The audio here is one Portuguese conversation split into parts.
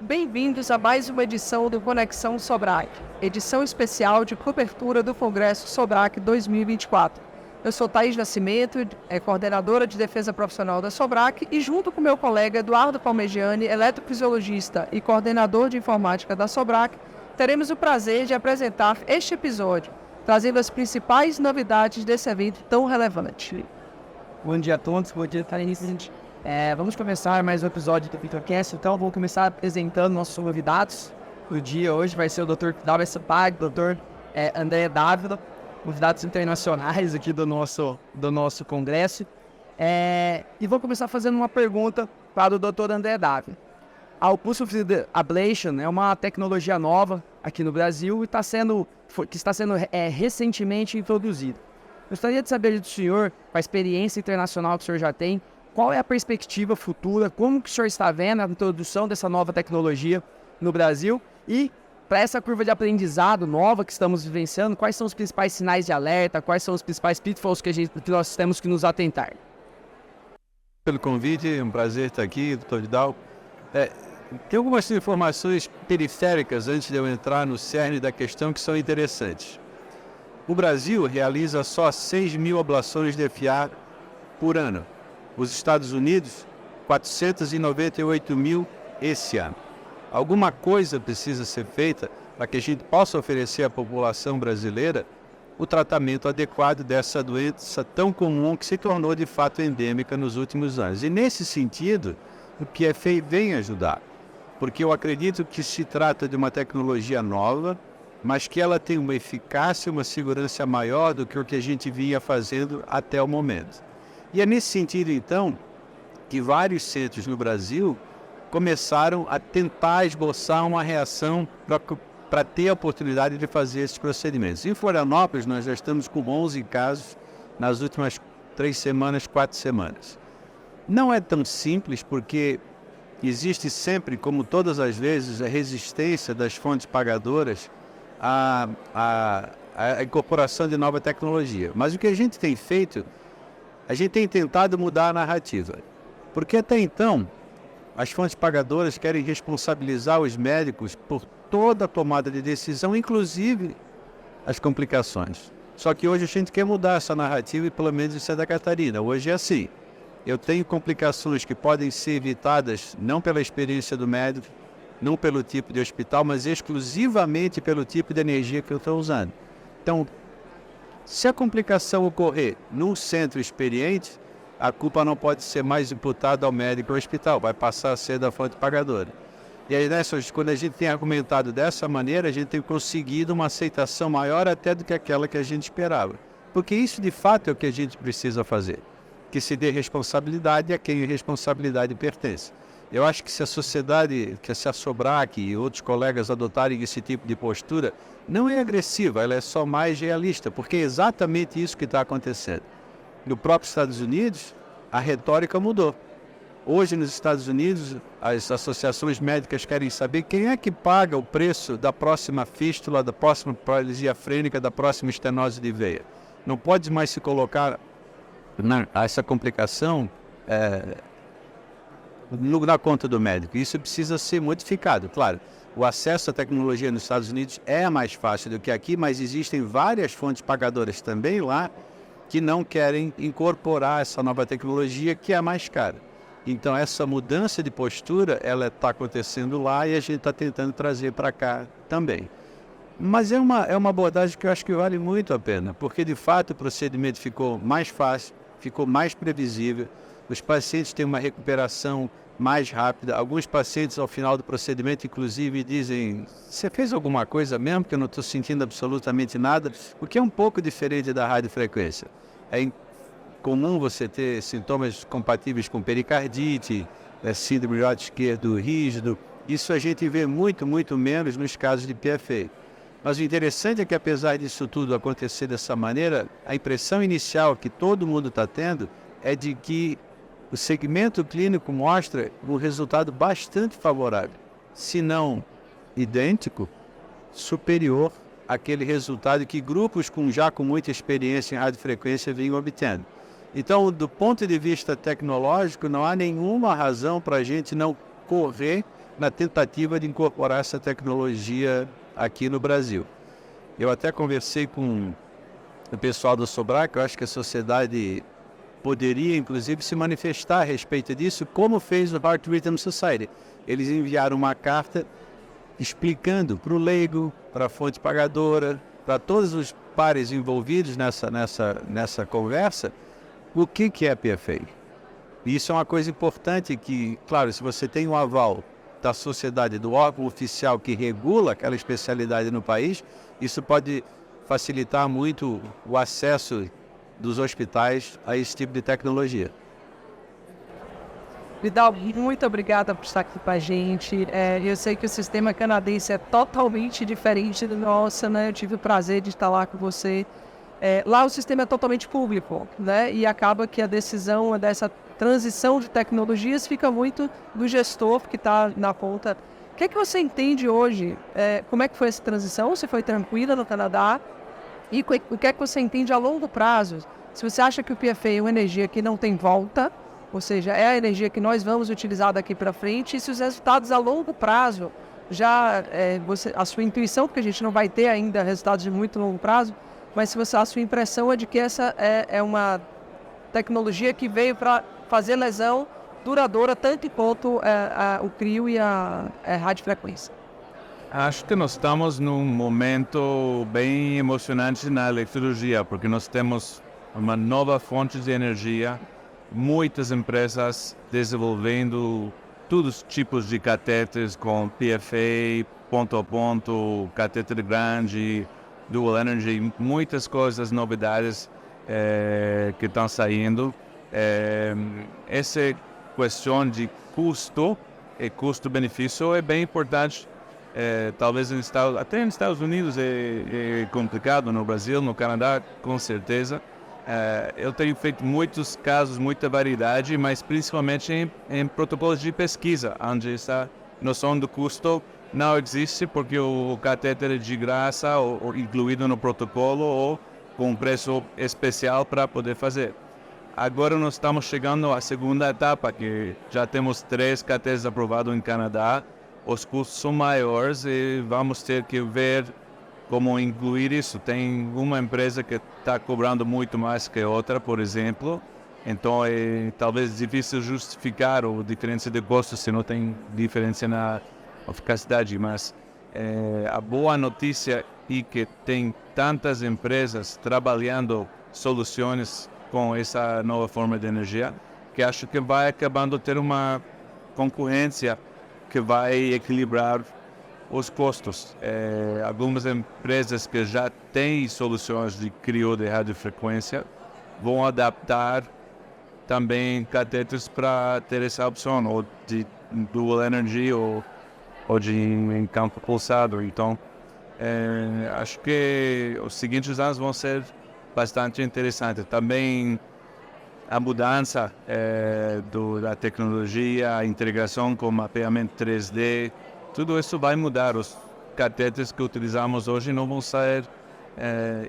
bem-vindos a mais uma edição do Conexão Sobrac, edição especial de cobertura do Congresso Sobrac 2024. Eu sou Thaís Nascimento, coordenadora de defesa profissional da Sobrac, e junto com meu colega Eduardo Palmegiani, eletrofisiologista e coordenador de informática da Sobrac, teremos o prazer de apresentar este episódio, trazendo as principais novidades desse evento tão relevante. Bom dia a todos, bom dia Thaís. Vamos começar mais um episódio do VitorCast, então vou começar apresentando nossos convidados. O dia hoje vai ser o Dr. Dalber Sampaio, o Dr. André Dávila, convidados internacionais aqui do nosso congresso. E vou começar fazendo uma pergunta para o Dr. André Dávila. A Pulse Field Ablation é uma tecnologia nova aqui no Brasil e que está sendo recentemente introduzida. Gostaria de saber do senhor, com a experiência internacional que o senhor já tem, qual é a perspectiva futura, como que o senhor está vendo a introdução dessa nova tecnologia no Brasil e para essa curva de aprendizado nova que estamos vivenciando, quais são os principais sinais de alerta, quais são os principais pitfalls que nós temos que nos atentar? Pelo convite, é um prazer estar aqui, Dr. Vidal. Tem algumas informações periféricas antes de eu entrar no cerne da questão que são interessantes. O Brasil realiza só 6.000 ablações de FA por ano. Os Estados Unidos, 498.000 esse ano. Alguma coisa precisa ser feita para que a gente possa oferecer à população brasileira o tratamento adequado dessa doença tão comum que se tornou de fato endêmica nos últimos anos. E nesse sentido, o PFA vem ajudar, porque eu acredito que se trata de uma tecnologia nova, mas que ela tem uma eficácia e uma segurança maior do que o que a gente vinha fazendo até o momento. E é nesse sentido, então, que vários centros no Brasil começaram a tentar esboçar uma reação para ter a oportunidade de fazer esses procedimentos. Em Florianópolis, nós já estamos com 11 casos nas últimas 4 semanas. Não é tão simples, porque existe sempre, como todas as vezes, a resistência das fontes pagadoras à incorporação de nova tecnologia. Mas o que a gente tem feito, a gente tem tentado mudar a narrativa. Porque até então, as fontes pagadoras querem responsabilizar os médicos por toda a tomada de decisão, inclusive as complicações. Só que hoje a gente quer mudar essa narrativa, e pelo menos em Santa Catarina. Hoje é assim. Eu tenho complicações que podem ser evitadas não pela experiência do médico, não pelo tipo de hospital, mas exclusivamente pelo tipo de energia que eu estou usando. Então, se a complicação ocorrer num centro experiente, a culpa não pode ser mais imputada ao médico ou ao hospital, vai passar a ser da fonte pagadora. E aí, quando a gente tem argumentado dessa maneira, a gente tem conseguido uma aceitação maior até do que aquela que a gente esperava. Porque isso, de fato, é o que a gente precisa fazer. Que se dê responsabilidade a quem a responsabilidade pertence. Eu acho que se a sociedade, que se a Sobrac e outros colegas adotarem esse tipo de postura, não é agressiva, ela é só mais realista, porque é exatamente isso que está acontecendo. No próprio Estados Unidos, a retórica mudou. Hoje, nos Estados Unidos, as associações médicas querem saber quem é que paga o preço da próxima fístula, da próxima paralisia frênica, da próxima estenose de veia. Não pode mais se colocar essa complicação na conta do médico. Isso precisa ser modificado. Claro, o acesso à tecnologia nos Estados Unidos é mais fácil do que aqui, mas existem várias fontes pagadoras também lá que não querem incorporar essa nova tecnologia, que é mais cara. Então, essa mudança de postura, ela está acontecendo lá e a gente está tentando trazer para cá também. Mas é uma abordagem que eu acho que vale muito a pena, porque, de fato, o procedimento ficou mais fácil, ficou mais previsível, os pacientes têm uma recuperação mais rápida. Alguns pacientes, ao final do procedimento, inclusive, dizem: você fez alguma coisa mesmo, que eu não estou sentindo absolutamente nada, o que é um pouco diferente da radiofrequência. É comum você ter sintomas compatíveis com pericardite, síndrome do lado esquerdo rígido. Isso a gente vê muito, muito menos nos casos de PFA. Mas o interessante é que, apesar disso tudo acontecer dessa maneira, a impressão inicial que todo mundo está tendo é de que o segmento clínico mostra um resultado bastante favorável, se não idêntico, superior àquele resultado que grupos já com muita experiência em radiofrequência vinham obtendo. Então, do ponto de vista tecnológico, não há nenhuma razão para a gente não correr na tentativa de incorporar essa tecnologia aqui no Brasil. Eu até conversei com o pessoal do Sobrac, eu acho que a sociedade poderia, inclusive, se manifestar a respeito disso, como fez o Heart Rhythm Society. Eles enviaram uma carta explicando para o leigo, para a fonte pagadora, para todos os pares envolvidos nessa conversa, o que é PFA. Isso é uma coisa importante que, claro, se você tem um aval da sociedade, do órgão oficial que regula aquela especialidade no país, isso pode facilitar muito o acesso dos hospitais a esse tipo de tecnologia. Vidal, muito obrigada por estar aqui com a gente. Eu sei que o sistema canadense é totalmente diferente do nosso, né? Eu tive o prazer de estar lá com você. Lá o sistema é totalmente público, né? E acaba que a decisão dessa transição de tecnologias fica muito do gestor que está na ponta. O que é que você entende hoje? Como é que foi essa transição? Você foi tranquila no Canadá? E o que é que você entende a longo prazo? Se você acha que o PFA é uma energia que não tem volta, ou seja, é a energia que nós vamos utilizar daqui para frente, e se os resultados a longo prazo, a sua intuição, porque a gente não vai ter ainda resultados de muito longo prazo, mas a sua impressão é de que essa é uma tecnologia que veio para fazer lesão duradoura, tanto quanto o crio e a radiofrequência. Acho que nós estamos num momento bem emocionante na electrologia, porque nós temos uma nova fonte de energia, muitas empresas desenvolvendo todos os tipos de catéteres com PFA, ponto a ponto, catéter grande, dual energy, muitas coisas, novidades que estão saindo. Essa questão de custo e custo-benefício é bem importante. Talvez até nos Estados Unidos é complicado, no Brasil, no Canadá, com certeza. Eu tenho feito muitos casos, muita variedade, mas principalmente em protocolos de pesquisa, onde essa noção do custo não existe, porque o catéter é de graça ou incluído no protocolo ou com preço especial para poder fazer. Agora nós estamos chegando à segunda etapa, que já temos 3 catéteres aprovados em Canadá. Os custos são maiores e vamos ter que ver como incluir isso. Tem uma empresa que está cobrando muito mais que outra, por exemplo. Então é talvez difícil justificar a diferença de custo se não tem diferença na eficacidade. Mas a boa notícia é que tem tantas empresas trabalhando soluções com essa nova forma de energia, que acho que vai acabando ter uma concorrência que vai equilibrar os custos. Algumas empresas que já têm soluções de crio de radiofrequência vão adaptar também catéteres para ter essa opção, ou de dual energy ou de em campo pulsado. Então, acho que os seguintes anos vão ser bastante interessantes. Também a mudança da tecnologia, a integração com mapeamento 3D, tudo isso vai mudar. Os catéteres que utilizamos hoje não vão ser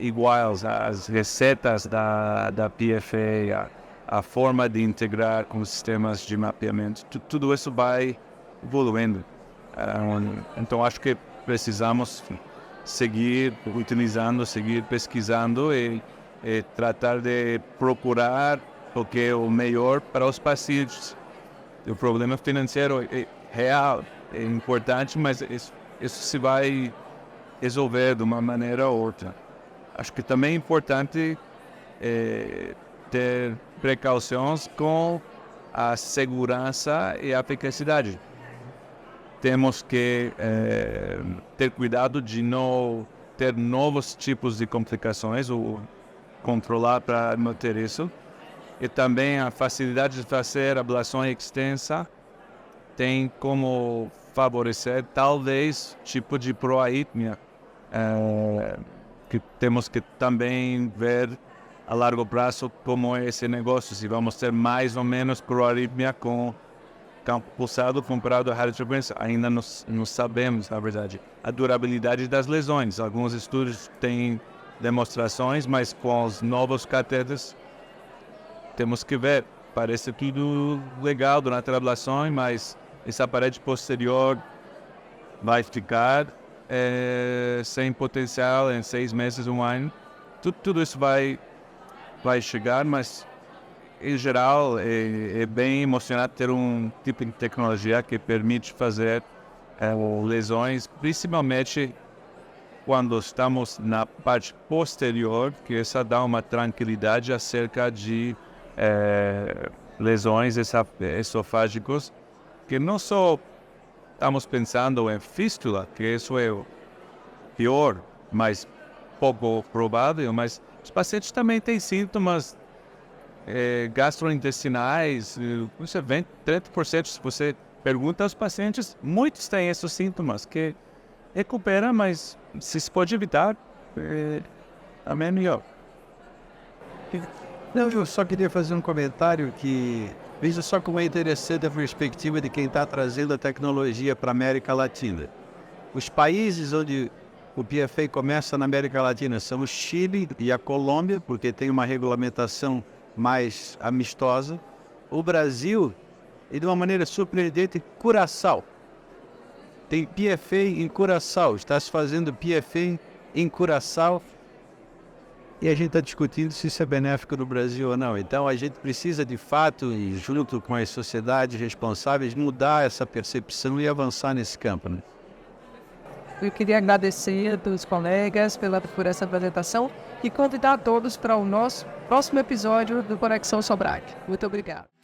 iguais. As receitas da PFA, a forma de integrar com os sistemas de mapeamento, tudo isso vai evoluindo. Então acho que precisamos seguir utilizando, seguir pesquisando e tratar de procurar o que é o melhor para os pacientes. O problema financeiro é real, é importante, mas isso se vai resolver de uma maneira ou outra. Acho que também é importante ter precauções com a segurança e a eficacidade. Temos que ter cuidado de não ter novos tipos de complicações ou controlar para não ter isso. E também a facilidade de fazer ablação extensa tem como favorecer talvez tipo de proarritmia, que temos que também ver a largo prazo como é esse negócio, se vamos ter mais ou menos proarritmia com campo pulsado comparado à radiofrequência. Ainda não sabemos, na verdade, a durabilidade das lesões. Alguns estudos têm demonstrações, mas com os novos catéteres temos que ver. Parece tudo legal durante a ablação, mas essa parede posterior vai ficar sem potencial em 6 meses, 1 ano. Tudo isso vai chegar, mas em geral é bem emocionante ter um tipo de tecnologia que permite fazer lesões, principalmente quando estamos na parte posterior, que essa dá uma tranquilidade acerca de lesões esofágicas, que não só estamos pensando em fístula, que isso é o pior, mas pouco provável, mas os pacientes também têm sintomas gastrointestinais, você vê 30%, se você pergunta aos pacientes, muitos têm esses sintomas, que recupera, mas se pode evitar, é melhor. Não, eu só queria fazer um comentário que veja só como é interessante a perspectiva de quem está trazendo a tecnologia para a América Latina. Os países onde o PFA começa na América Latina são o Chile e a Colômbia, porque tem uma regulamentação mais amistosa. O Brasil, e de uma maneira surpreendente, Curaçao. Tem PFA em Curaçao, está se fazendo PFA em Curaçao e a gente está discutindo se isso é benéfico no Brasil ou não. Então a gente precisa de fato, e junto com as sociedades responsáveis, mudar essa percepção e avançar nesse campo, né? Eu queria agradecer a todos os colegas por essa apresentação e convidar a todos para o nosso próximo episódio do Conexão Sobrac. Muito obrigado.